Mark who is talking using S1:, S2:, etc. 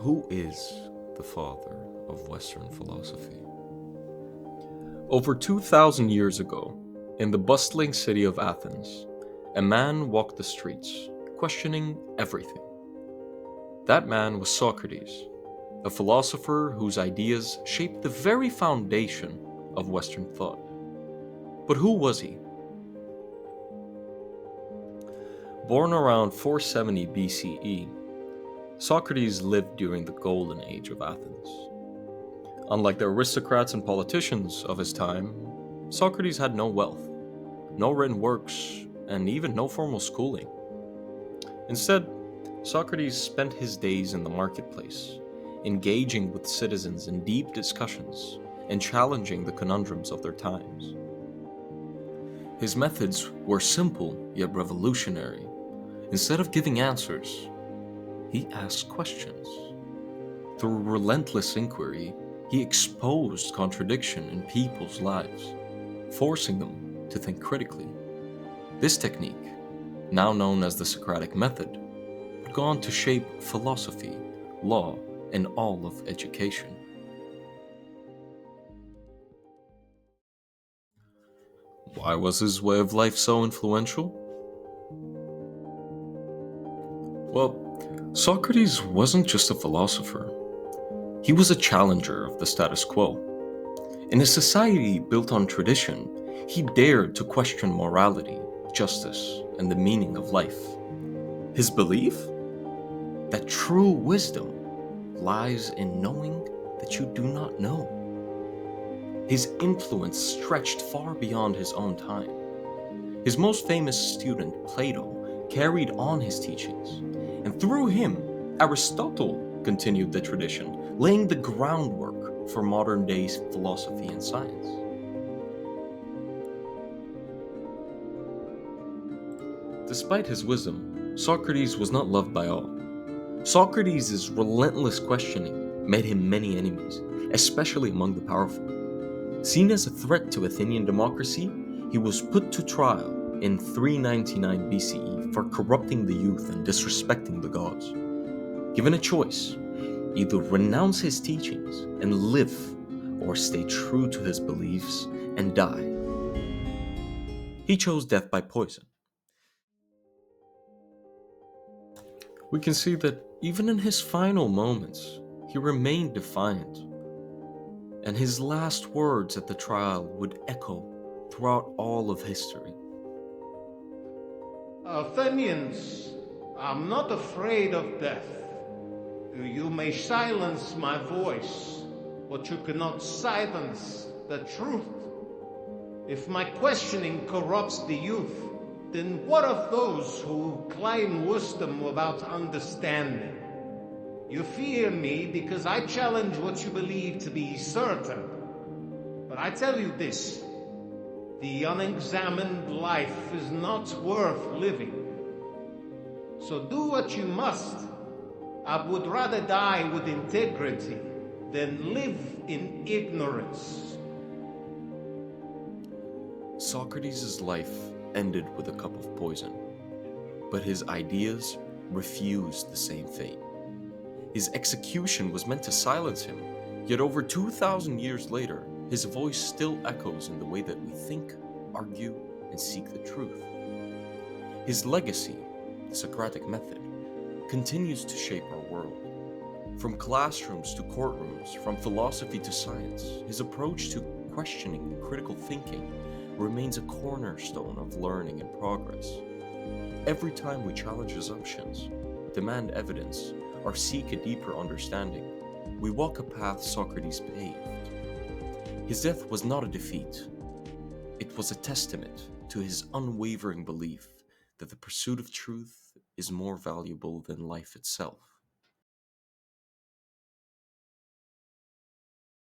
S1: Who is the father of Western philosophy? Over 2,000 years ago, in the bustling city of Athens, a man walked the streets, questioning everything. That man was Socrates, a philosopher whose ideas shaped the very foundation of Western thought. But who was he? Born around 470 BCE, Socrates lived during the golden age of Athens. Unlike the aristocrats and politicians of his time, Socrates had no wealth, no written works, and even no formal schooling. Instead, Socrates spent his days in the marketplace, engaging with citizens in deep discussions and challenging the conundrums of their times. His methods were simple yet revolutionary. Instead of giving answers, he asked questions. Through relentless inquiry, he exposed contradiction in people's lives, forcing them to think critically. This technique, now known as the Socratic method, would go on to shape philosophy, law, and all of education. Why was his way of life so influential? Well, Socrates wasn't just a philosopher. He was a challenger of the status quo. In a society built on tradition, he dared to question morality, justice, and the meaning of life. His belief? That true wisdom lies in knowing that you do not know. His influence stretched far beyond his own time. His most famous student, Plato, carried on his teachings, and through him, Aristotle continued the tradition, laying the groundwork for modern-day philosophy and science. Despite his wisdom, Socrates was not loved by all. Socrates' relentless questioning made him many enemies, especially among the powerful. Seen as a threat to Athenian democracy, he was put to trial in 399 BCE for corrupting the youth and disrespecting the gods. Given a choice, either renounce his teachings and live, or stay true to his beliefs and die. He chose death by poison. We can see that even in his final moments, he remained defiant, and his last words at the trial would echo throughout all of history.
S2: Athenians, I'm not afraid of death. You may silence my voice, but you cannot silence the truth. If my questioning corrupts the youth, then what of those who claim wisdom without understanding? You fear me because I challenge what you believe to be certain. But I tell you this, the unexamined life is not worth living. So do what you must. I would rather die with integrity than live in ignorance.
S1: Socrates' life ended with a cup of poison, but his ideas refused the same fate. His execution was meant to silence him, yet over 2,000 years later, his voice still echoes in the way that we think, argue, and seek the truth. His legacy, the Socratic method, continues to shape our world. From classrooms to courtrooms, from philosophy to science, his approach to questioning and critical thinking remains a cornerstone of learning and progress. Every time we challenge assumptions, demand evidence, or seek a deeper understanding, we walk a path Socrates paved. His death was not a defeat. It was a testament to his unwavering belief that the pursuit of truth is more valuable than life itself.